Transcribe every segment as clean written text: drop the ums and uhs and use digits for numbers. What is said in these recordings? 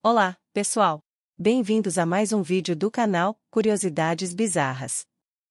Olá, pessoal! Bem-vindos a mais um vídeo do canal Curiosidades Bizarras.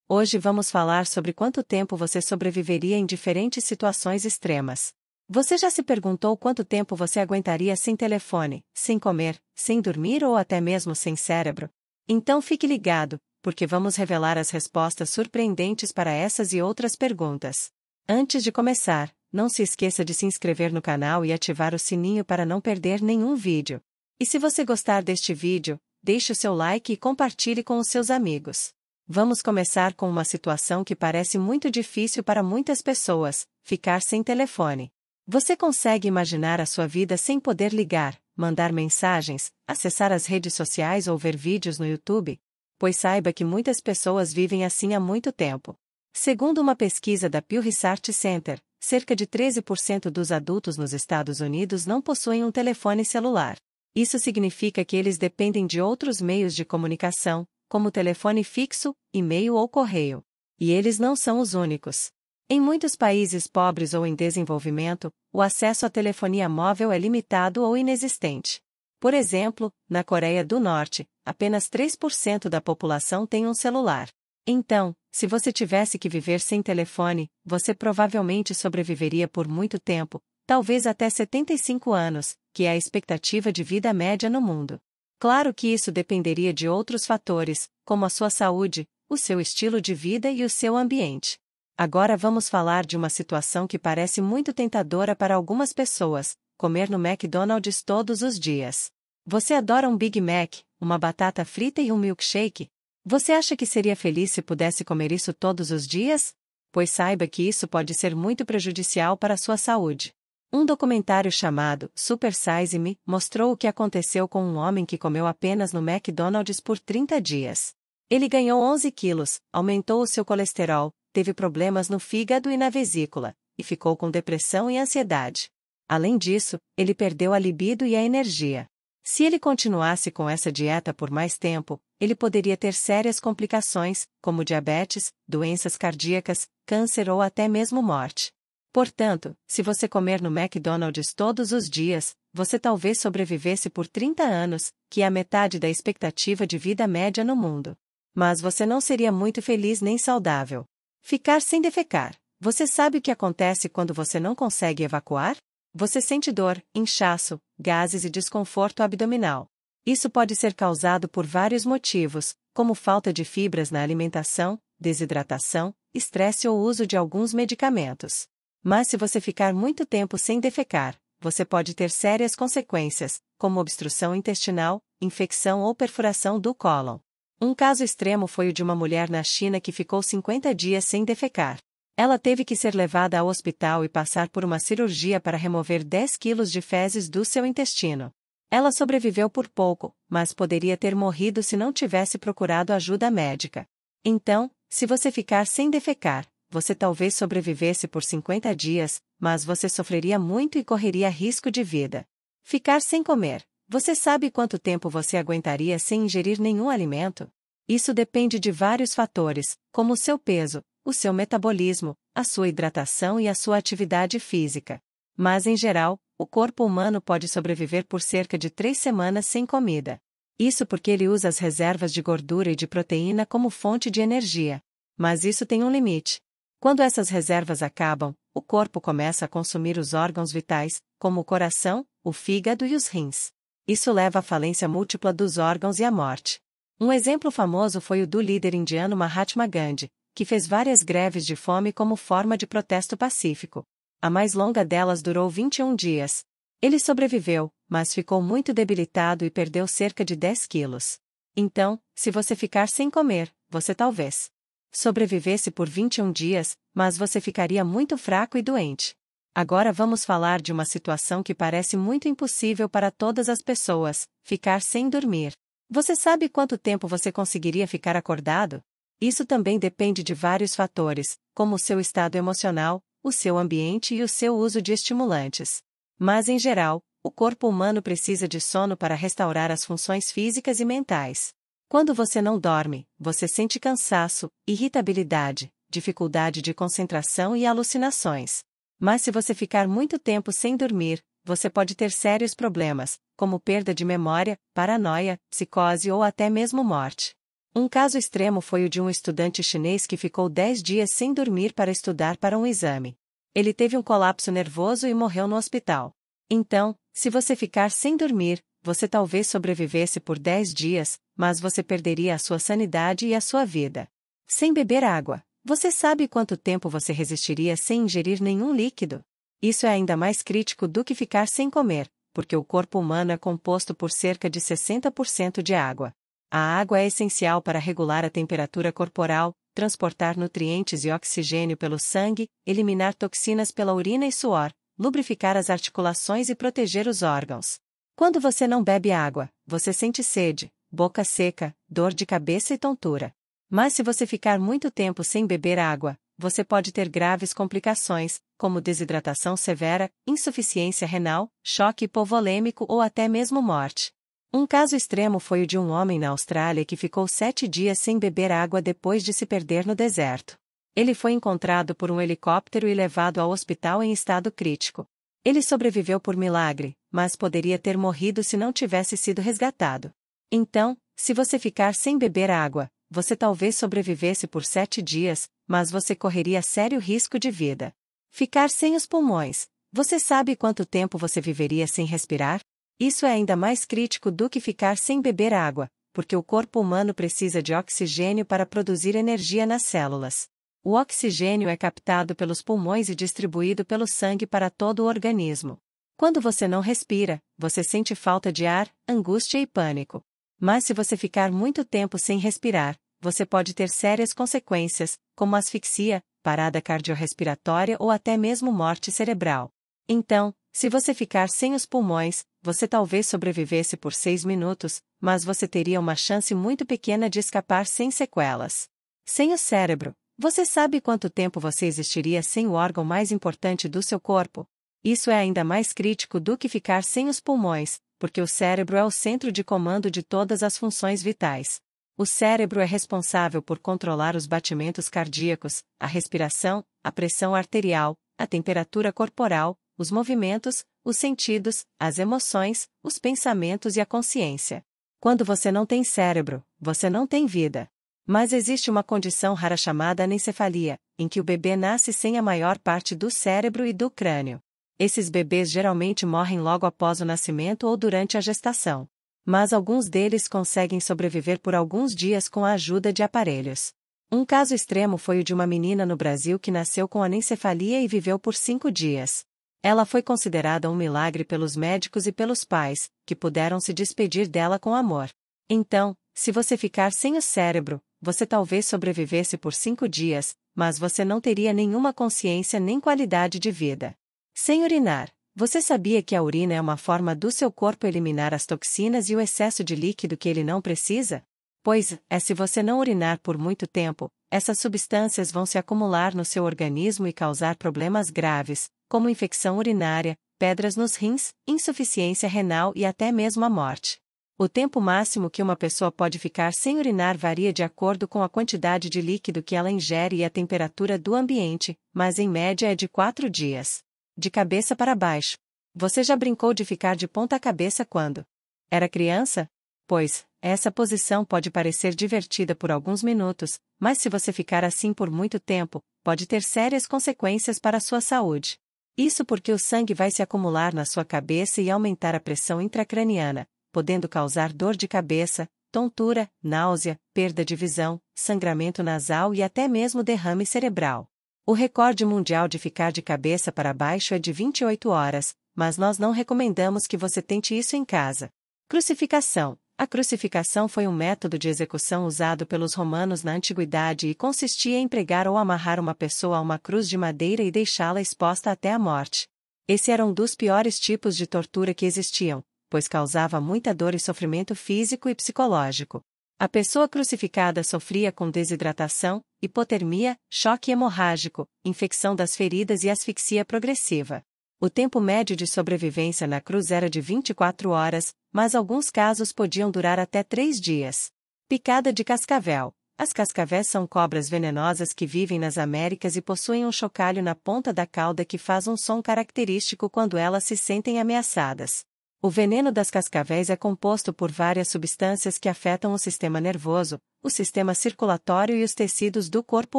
Hoje vamos falar sobre quanto tempo você sobreviveria em diferentes situações extremas. Você já se perguntou quanto tempo você aguentaria sem telefone, sem comer, sem dormir ou até mesmo sem cérebro? Então fique ligado, porque vamos revelar as respostas surpreendentes para essas e outras perguntas. Antes de começar, não se esqueça de se inscrever no canal e ativar o sininho para não perder nenhum vídeo. E se você gostar deste vídeo, deixe o seu like e compartilhe com os seus amigos. Vamos começar com uma situação que parece muito difícil para muitas pessoas: ficar sem telefone. Você consegue imaginar a sua vida sem poder ligar, mandar mensagens, acessar as redes sociais ou ver vídeos no YouTube? Pois saiba que muitas pessoas vivem assim há muito tempo. Segundo uma pesquisa da Pew Research Center, cerca de 13% dos adultos nos Estados Unidos não possuem um telefone celular. Isso significa que eles dependem de outros meios de comunicação, como telefone fixo, e-mail ou correio. E eles não são os únicos. Em muitos países pobres ou em desenvolvimento, o acesso à telefonia móvel é limitado ou inexistente. Por exemplo, na Coreia do Norte, apenas 3% da população tem um celular. Então, se você tivesse que viver sem telefone, você provavelmente sobreviveria por muito tempo, talvez até 75 anos, que é a expectativa de vida média no mundo. Claro que isso dependeria de outros fatores, como a sua saúde, o seu estilo de vida e o seu ambiente. Agora vamos falar de uma situação que parece muito tentadora para algumas pessoas: comer no McDonald's todos os dias. Você adora um Big Mac, uma batata frita e um milkshake? Você acha que seria feliz se pudesse comer isso todos os dias? Pois saiba que isso pode ser muito prejudicial para a sua saúde. Um documentário chamado Super Size Me mostrou o que aconteceu com um homem que comeu apenas no McDonald's por 30 dias. Ele ganhou 11 quilos, aumentou o seu colesterol, teve problemas no fígado e na vesícula, e ficou com depressão e ansiedade. Além disso, ele perdeu a libido e a energia. Se ele continuasse com essa dieta por mais tempo, ele poderia ter sérias complicações, como diabetes, doenças cardíacas, câncer ou até mesmo morte. Portanto, se você comer no McDonald's todos os dias, você talvez sobrevivesse por 30 anos, que é a metade da expectativa de vida média no mundo. Mas você não seria muito feliz nem saudável. Ficar sem defecar. Você sabe o que acontece quando você não consegue evacuar? Você sente dor, inchaço, gases e desconforto abdominal. Isso pode ser causado por vários motivos, como falta de fibras na alimentação, desidratação, estresse ou uso de alguns medicamentos. Mas se você ficar muito tempo sem defecar, você pode ter sérias consequências, como obstrução intestinal, infecção ou perfuração do cólon. Um caso extremo foi o de uma mulher na China que ficou 50 dias sem defecar. Ela teve que ser levada ao hospital e passar por uma cirurgia para remover 10 quilos de fezes do seu intestino. Ela sobreviveu por pouco, mas poderia ter morrido se não tivesse procurado ajuda médica. Então, se você ficar sem defecar, você talvez sobrevivesse por 50 dias, mas você sofreria muito e correria risco de vida. Ficar sem comer. Você sabe quanto tempo você aguentaria sem ingerir nenhum alimento? Isso depende de vários fatores, como o seu peso, o seu metabolismo, a sua hidratação e a sua atividade física. Mas em geral, o corpo humano pode sobreviver por cerca de 3 semanas sem comida. Isso porque ele usa as reservas de gordura e de proteína como fonte de energia. Mas isso tem um limite. Quando essas reservas acabam, o corpo começa a consumir os órgãos vitais, como o coração, o fígado e os rins. Isso leva à falência múltipla dos órgãos e à morte. Um exemplo famoso foi o do líder indiano Mahatma Gandhi, que fez várias greves de fome como forma de protesto pacífico. A mais longa delas durou 21 dias. Ele sobreviveu, mas ficou muito debilitado e perdeu cerca de 10 quilos. Então, se você ficar sem comer, você talvez sobrevivesse por 21 dias, mas você ficaria muito fraco e doente. Agora vamos falar de uma situação que parece muito impossível para todas as pessoas: ficar sem dormir. Você sabe quanto tempo você conseguiria ficar acordado? Isso também depende de vários fatores, como o seu estado emocional, o seu ambiente e o seu uso de estimulantes. Mas em geral, o corpo humano precisa de sono para restaurar as funções físicas e mentais. Quando você não dorme, você sente cansaço, irritabilidade, dificuldade de concentração e alucinações. Mas se você ficar muito tempo sem dormir, você pode ter sérios problemas, como perda de memória, paranoia, psicose ou até mesmo morte. Um caso extremo foi o de um estudante chinês que ficou 10 dias sem dormir para estudar para um exame. Ele teve um colapso nervoso e morreu no hospital. Então, se você ficar sem dormir, você talvez sobrevivesse por 10 dias, mas você perderia a sua sanidade e a sua vida. Sem beber água, você sabe quanto tempo você resistiria sem ingerir nenhum líquido? Isso é ainda mais crítico do que ficar sem comer, porque o corpo humano é composto por cerca de 60% de água. A água é essencial para regular a temperatura corporal, transportar nutrientes e oxigênio pelo sangue, eliminar toxinas pela urina e suor, lubrificar as articulações e proteger os órgãos. Quando você não bebe água, você sente sede, boca seca, dor de cabeça e tontura. Mas se você ficar muito tempo sem beber água, você pode ter graves complicações, como desidratação severa, insuficiência renal, choque hipovolêmico ou até mesmo morte. Um caso extremo foi o de um homem na Austrália que ficou 7 dias sem beber água depois de se perder no deserto. Ele foi encontrado por um helicóptero e levado ao hospital em estado crítico. Ele sobreviveu por milagre, mas poderia ter morrido se não tivesse sido resgatado. Então, se você ficar sem beber água, você talvez sobrevivesse por 7 dias, mas você correria sério risco de vida. Ficar sem os pulmões. Você sabe quanto tempo você viveria sem respirar? Isso é ainda mais crítico do que ficar sem beber água, porque o corpo humano precisa de oxigênio para produzir energia nas células. O oxigênio é captado pelos pulmões e distribuído pelo sangue para todo o organismo. Quando você não respira, você sente falta de ar, angústia e pânico. Mas se você ficar muito tempo sem respirar, você pode ter sérias consequências, como asfixia, parada cardiorrespiratória ou até mesmo morte cerebral. Então, se você ficar sem os pulmões, você talvez sobrevivesse por 6 minutos, mas você teria uma chance muito pequena de escapar sem sequelas. Sem o cérebro, você sabe quanto tempo você existiria sem o órgão mais importante do seu corpo? Isso é ainda mais crítico do que ficar sem os pulmões, porque o cérebro é o centro de comando de todas as funções vitais. O cérebro é responsável por controlar os batimentos cardíacos, a respiração, a pressão arterial, a temperatura corporal, os movimentos, os sentidos, as emoções, os pensamentos e a consciência. Quando você não tem cérebro, você não tem vida. Mas existe uma condição rara chamada anencefalia, em que o bebê nasce sem a maior parte do cérebro e do crânio. Esses bebês geralmente morrem logo após o nascimento ou durante a gestação. Mas alguns deles conseguem sobreviver por alguns dias com a ajuda de aparelhos. Um caso extremo foi o de uma menina no Brasil que nasceu com anencefalia e viveu por 5 dias. Ela foi considerada um milagre pelos médicos e pelos pais, que puderam se despedir dela com amor. Então, se você ficar sem o cérebro, você talvez sobrevivesse por 5 dias, mas você não teria nenhuma consciência nem qualidade de vida. Sem urinar. Você sabia que a urina é uma forma do seu corpo eliminar as toxinas e o excesso de líquido que ele não precisa? Pois, se você não urinar por muito tempo, essas substâncias vão se acumular no seu organismo e causar problemas graves, como infecção urinária, pedras nos rins, insuficiência renal e até mesmo a morte. O tempo máximo que uma pessoa pode ficar sem urinar varia de acordo com a quantidade de líquido que ela ingere e a temperatura do ambiente, mas em média é de 4 dias. De cabeça para baixo. Você já brincou de ficar de ponta cabeça quando era criança? Pois, essa posição pode parecer divertida por alguns minutos, mas se você ficar assim por muito tempo, pode ter sérias consequências para a sua saúde. Isso porque o sangue vai se acumular na sua cabeça e aumentar a pressão intracraniana, podendo causar dor de cabeça, tontura, náusea, perda de visão, sangramento nasal e até mesmo derrame cerebral. O recorde mundial de ficar de cabeça para baixo é de 28 horas, mas nós não recomendamos que você tente isso em casa. Crucificação. A crucificação foi um método de execução usado pelos romanos na antiguidade e consistia em pregar ou amarrar uma pessoa a uma cruz de madeira e deixá-la exposta até a morte. Esse era um dos piores tipos de tortura que existiam, pois causava muita dor e sofrimento físico e psicológico. A pessoa crucificada sofria com desidratação, hipotermia, choque hemorrágico, infecção das feridas e asfixia progressiva. O tempo médio de sobrevivência na cruz era de 24 horas, mas alguns casos podiam durar até 3 dias. Picada de cascavel. As cascavéis são cobras venenosas que vivem nas Américas e possuem um chocalho na ponta da cauda que faz um som característico quando elas se sentem ameaçadas. O veneno das cascavéis é composto por várias substâncias que afetam o sistema nervoso, o sistema circulatório e os tecidos do corpo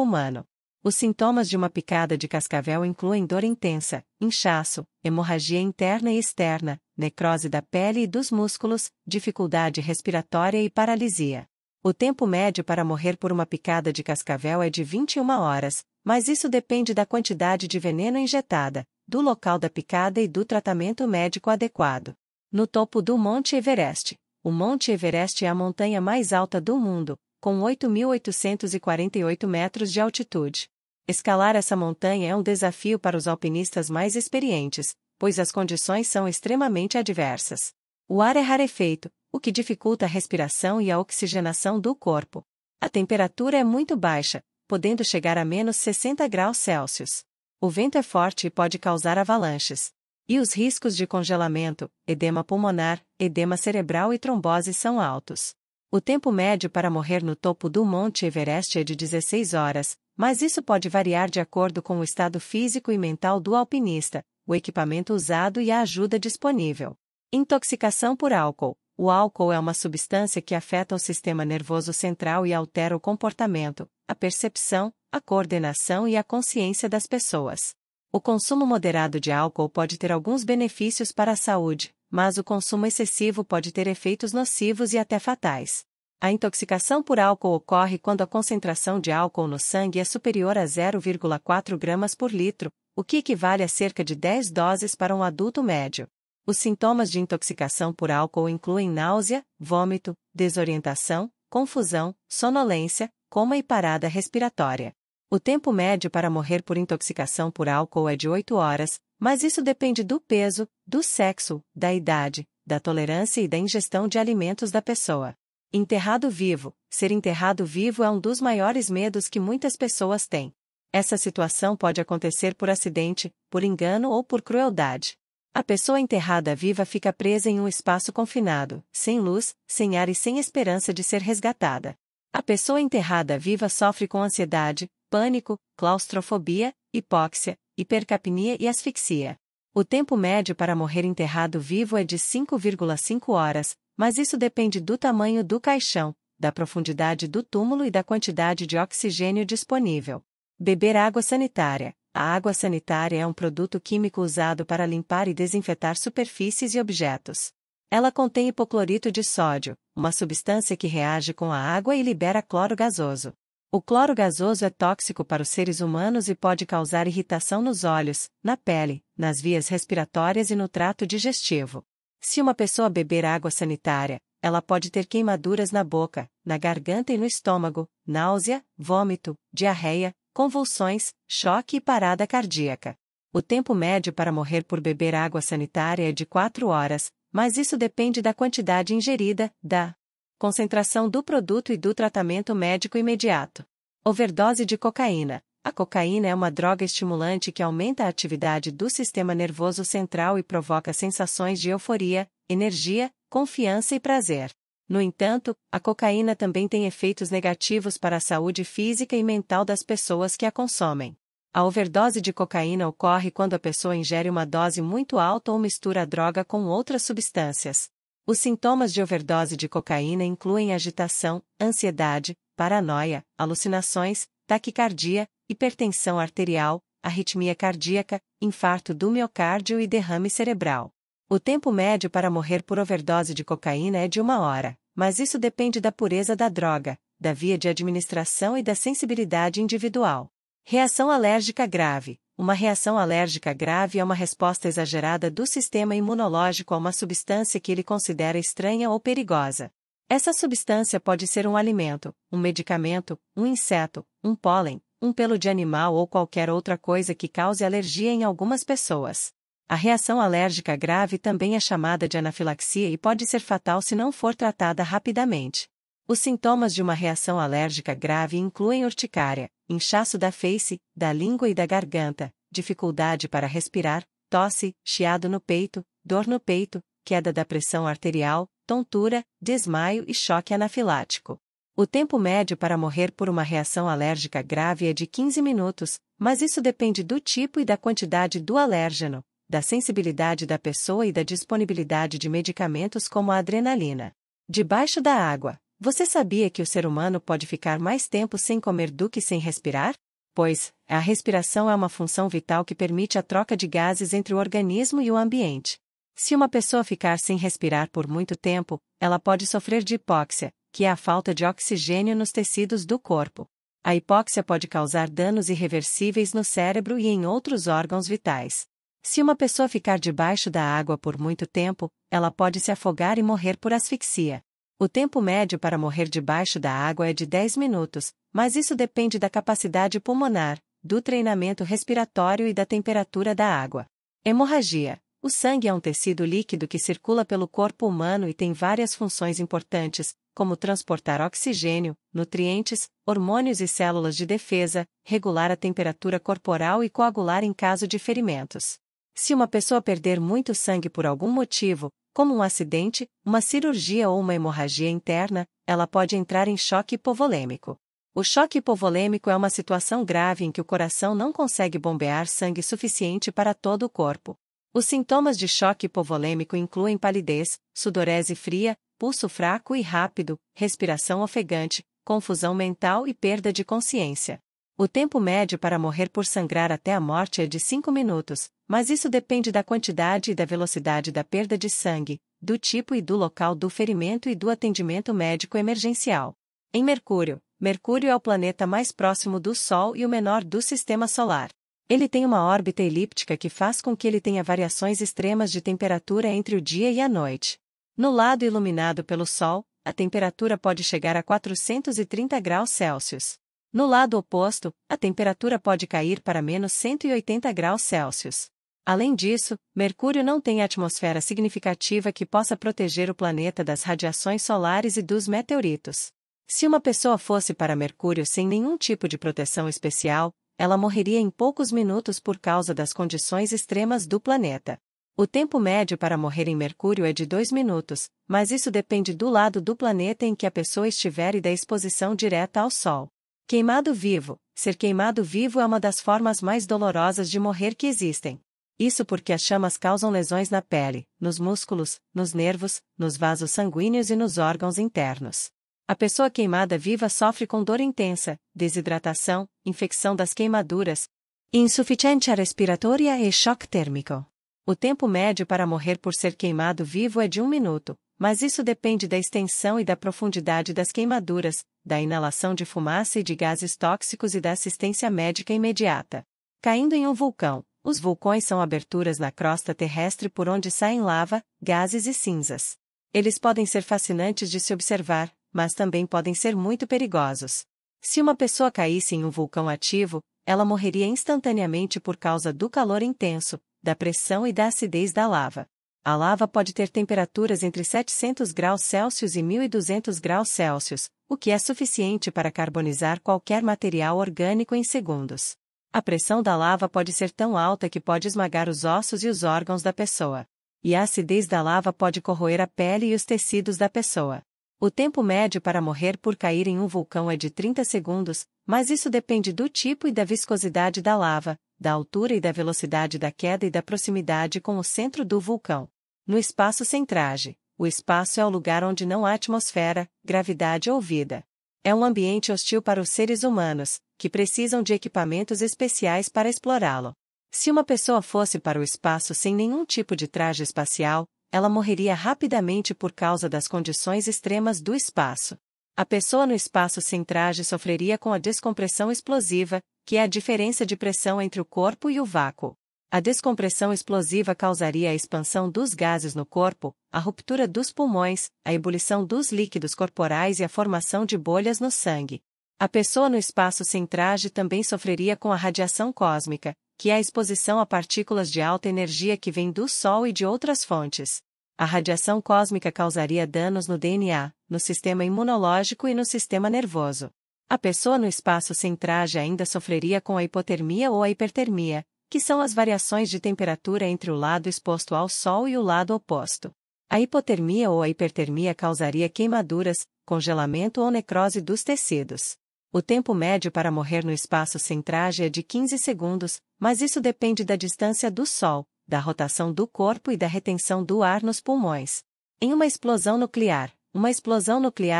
humano. Os sintomas de uma picada de cascavel incluem dor intensa, inchaço, hemorragia interna e externa, necrose da pele e dos músculos, dificuldade respiratória e paralisia. O tempo médio para morrer por uma picada de cascavel é de 21 horas, mas isso depende da quantidade de veneno injetada, do local da picada e do tratamento médico adequado. No topo do Monte Everest. O Monte Everest é a montanha mais alta do mundo, com 8.848 metros de altitude. Escalar essa montanha é um desafio para os alpinistas mais experientes, pois as condições são extremamente adversas. O ar é rarefeito, o que dificulta a respiração e a oxigenação do corpo. A temperatura é muito baixa, podendo chegar a menos 60 graus Celsius. O vento é forte e pode causar avalanches. E os riscos de congelamento, edema pulmonar, edema cerebral e trombose são altos. O tempo médio para morrer no topo do Monte Everest é de 16 horas, mas isso pode variar de acordo com o estado físico e mental do alpinista, o equipamento usado e a ajuda disponível. Intoxicação por álcool. O álcool é uma substância que afeta o sistema nervoso central e altera o comportamento, a percepção, a coordenação e a consciência das pessoas. O consumo moderado de álcool pode ter alguns benefícios para a saúde, mas o consumo excessivo pode ter efeitos nocivos e até fatais. A intoxicação por álcool ocorre quando a concentração de álcool no sangue é superior a 0,4 gramas por litro, o que equivale a cerca de 10 doses para um adulto médio. Os sintomas de intoxicação por álcool incluem náusea, vômito, desorientação, confusão, sonolência, coma e parada respiratória. O tempo médio para morrer por intoxicação por álcool é de 8 horas, mas isso depende do peso, do sexo, da idade, da tolerância e da ingestão de alimentos da pessoa. Enterrado vivo. Ser enterrado vivo é um dos maiores medos que muitas pessoas têm. Essa situação pode acontecer por acidente, por engano ou por crueldade. A pessoa enterrada viva fica presa em um espaço confinado, sem luz, sem ar e sem esperança de ser resgatada. A pessoa enterrada viva sofre com ansiedade, pânico, claustrofobia, hipóxia, hipercapnia e asfixia. O tempo médio para morrer enterrado vivo é de 5,5 horas, mas isso depende do tamanho do caixão, da profundidade do túmulo e da quantidade de oxigênio disponível. Beber água sanitária. A água sanitária é um produto químico usado para limpar e desinfetar superfícies e objetos. Ela contém hipoclorito de sódio, uma substância que reage com a água e libera cloro gasoso. O cloro gasoso é tóxico para os seres humanos e pode causar irritação nos olhos, na pele, nas vias respiratórias e no trato digestivo. Se uma pessoa beber água sanitária, ela pode ter queimaduras na boca, na garganta e no estômago, náusea, vômito, diarreia, convulsões, choque e parada cardíaca. O tempo médio para morrer por beber água sanitária é de 4 horas, mas isso depende da quantidade ingerida, da concentração do produto e do tratamento médico imediato. Overdose de cocaína. A cocaína é uma droga estimulante que aumenta a atividade do sistema nervoso central e provoca sensações de euforia, energia, confiança e prazer. No entanto, a cocaína também tem efeitos negativos para a saúde física e mental das pessoas que a consomem. A overdose de cocaína ocorre quando a pessoa ingere uma dose muito alta ou mistura a droga com outras substâncias. Os sintomas de overdose de cocaína incluem agitação, ansiedade, paranoia, alucinações, taquicardia, hipertensão arterial, arritmia cardíaca, infarto do miocárdio e derrame cerebral. O tempo médio para morrer por overdose de cocaína é de 1 hora, mas isso depende da pureza da droga, da via de administração e da sensibilidade individual. Reação alérgica grave. Uma reação alérgica grave é uma resposta exagerada do sistema imunológico a uma substância que ele considera estranha ou perigosa. Essa substância pode ser um alimento, um medicamento, um inseto, um pólen, um pelo de animal ou qualquer outra coisa que cause alergia em algumas pessoas. A reação alérgica grave também é chamada de anafilaxia e pode ser fatal se não for tratada rapidamente. Os sintomas de uma reação alérgica grave incluem urticária, inchaço da face, da língua e da garganta, dificuldade para respirar, tosse, chiado no peito, dor no peito, queda da pressão arterial, tontura, desmaio e choque anafilático. O tempo médio para morrer por uma reação alérgica grave é de 15 minutos, mas isso depende do tipo e da quantidade do alérgeno, da sensibilidade da pessoa e da disponibilidade de medicamentos como a adrenalina. Debaixo da água, você sabia que o ser humano pode ficar mais tempo sem comer do que sem respirar? Pois, a respiração é uma função vital que permite a troca de gases entre o organismo e o ambiente. Se uma pessoa ficar sem respirar por muito tempo, ela pode sofrer de hipóxia, que é a falta de oxigênio nos tecidos do corpo. A hipóxia pode causar danos irreversíveis no cérebro e em outros órgãos vitais. Se uma pessoa ficar debaixo da água por muito tempo, ela pode se afogar e morrer por asfixia. O tempo médio para morrer debaixo da água é de 10 minutos, mas isso depende da capacidade pulmonar, do treinamento respiratório e da temperatura da água. Hemorragia. O sangue é um tecido líquido que circula pelo corpo humano e tem várias funções importantes, como transportar oxigênio, nutrientes, hormônios e células de defesa, regular a temperatura corporal e coagular em caso de ferimentos. Se uma pessoa perder muito sangue por algum motivo, como um acidente, uma cirurgia ou uma hemorragia interna, ela pode entrar em choque hipovolêmico. O choque hipovolêmico é uma situação grave em que o coração não consegue bombear sangue suficiente para todo o corpo. Os sintomas de choque hipovolêmico incluem palidez, sudorese fria, pulso fraco e rápido, respiração ofegante, confusão mental e perda de consciência. O tempo médio para morrer por sangrar até a morte é de 5 minutos, mas isso depende da quantidade e da velocidade da perda de sangue, do tipo e do local do ferimento e do atendimento médico emergencial. Em Mercúrio, Mercúrio é o planeta mais próximo do Sol e o menor do Sistema Solar. Ele tem uma órbita elíptica que faz com que ele tenha variações extremas de temperatura entre o dia e a noite. No lado iluminado pelo Sol, a temperatura pode chegar a 430 graus Celsius. No lado oposto, a temperatura pode cair para menos 180 graus Celsius. Além disso, Mercúrio não tem atmosfera significativa que possa proteger o planeta das radiações solares e dos meteoritos. Se uma pessoa fosse para Mercúrio sem nenhum tipo de proteção especial, ela morreria em poucos minutos por causa das condições extremas do planeta. O tempo médio para morrer em Mercúrio é de 2 minutos, mas isso depende do lado do planeta em que a pessoa estiver e da exposição direta ao Sol. Queimado vivo. Ser queimado vivo é uma das formas mais dolorosas de morrer que existem. Isso porque as chamas causam lesões na pele, nos músculos, nos nervos, nos vasos sanguíneos e nos órgãos internos. A pessoa queimada viva sofre com dor intensa, desidratação, infecção das queimaduras, insuficiência respiratória e choque térmico. O tempo médio para morrer por ser queimado vivo é de 1 minuto, mas isso depende da extensão e da profundidade das queimaduras, da inalação de fumaça e de gases tóxicos e da assistência médica imediata. Caindo em um vulcão. Os vulcões são aberturas na crosta terrestre por onde saem lava, gases e cinzas. Eles podem ser fascinantes de se observar, mas também podem ser muito perigosos. Se uma pessoa caísse em um vulcão ativo, ela morreria instantaneamente por causa do calor intenso, da pressão e da acidez da lava. A lava pode ter temperaturas entre 700 graus Celsius e 1200 graus Celsius, o que é suficiente para carbonizar qualquer material orgânico em segundos. A pressão da lava pode ser tão alta que pode esmagar os ossos e os órgãos da pessoa. E a acidez da lava pode corroer a pele e os tecidos da pessoa. O tempo médio para morrer por cair em um vulcão é de 30 segundos, mas isso depende do tipo e da viscosidade da lava, da altura e da velocidade da queda e da proximidade com o centro do vulcão. No espaço sem traje. O espaço é o lugar onde não há atmosfera, gravidade ou vida. É um ambiente hostil para os seres humanos, que precisam de equipamentos especiais para explorá-lo. Se uma pessoa fosse para o espaço sem nenhum tipo de traje espacial, ela morreria rapidamente por causa das condições extremas do espaço. A pessoa no espaço sem traje sofreria com a descompressão explosiva, que é a diferença de pressão entre o corpo e o vácuo. A descompressão explosiva causaria a expansão dos gases no corpo, a ruptura dos pulmões, a ebulição dos líquidos corporais e a formação de bolhas no sangue. A pessoa no espaço sem traje também sofreria com a radiação cósmica, que é a exposição a partículas de alta energia que vêm do Sol e de outras fontes. A radiação cósmica causaria danos no DNA, no sistema imunológico e no sistema nervoso. A pessoa no espaço sem traje ainda sofreria com a hipotermia ou a hipertermia, que são as variações de temperatura entre o lado exposto ao Sol e o lado oposto. A hipotermia ou a hipertermia causaria queimaduras, congelamento ou necrose dos tecidos. O tempo médio para morrer no espaço sem traje é de 15 segundos, mas isso depende da distância do Sol, da rotação do corpo e da retenção do ar nos pulmões. Em uma explosão nuclear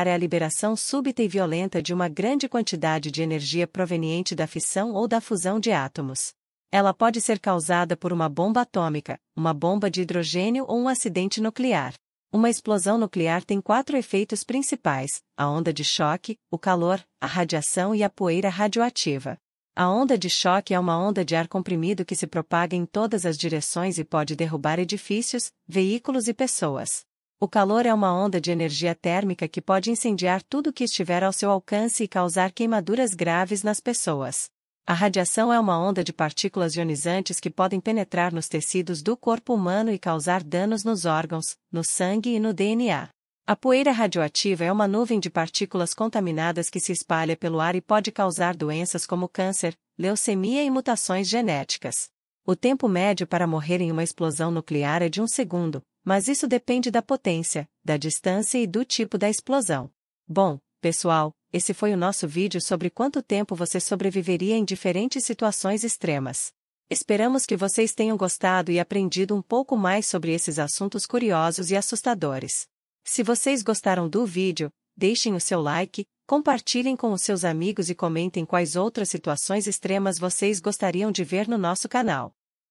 é a liberação súbita e violenta de uma grande quantidade de energia proveniente da fissão ou da fusão de átomos. Ela pode ser causada por uma bomba atômica, uma bomba de hidrogênio ou um acidente nuclear. Uma explosão nuclear tem 4 efeitos principais: a onda de choque, o calor, a radiação e a poeira radioativa. A onda de choque é uma onda de ar comprimido que se propaga em todas as direções e pode derrubar edifícios, veículos e pessoas. O calor é uma onda de energia térmica que pode incendiar tudo que estiver ao seu alcance e causar queimaduras graves nas pessoas. A radiação é uma onda de partículas ionizantes que podem penetrar nos tecidos do corpo humano e causar danos nos órgãos, no sangue e no DNA. A poeira radioativa é uma nuvem de partículas contaminadas que se espalha pelo ar e pode causar doenças como câncer, leucemia e mutações genéticas. O tempo médio para morrer em uma explosão nuclear é de 1 segundo, mas isso depende da potência, da distância e do tipo da explosão. Bom, pessoal, esse foi o nosso vídeo sobre quanto tempo você sobreviveria em diferentes situações extremas. Esperamos que vocês tenham gostado e aprendido um pouco mais sobre esses assuntos curiosos e assustadores. Se vocês gostaram do vídeo, deixem o seu like, compartilhem com os seus amigos e comentem quais outras situações extremas vocês gostariam de ver no nosso canal.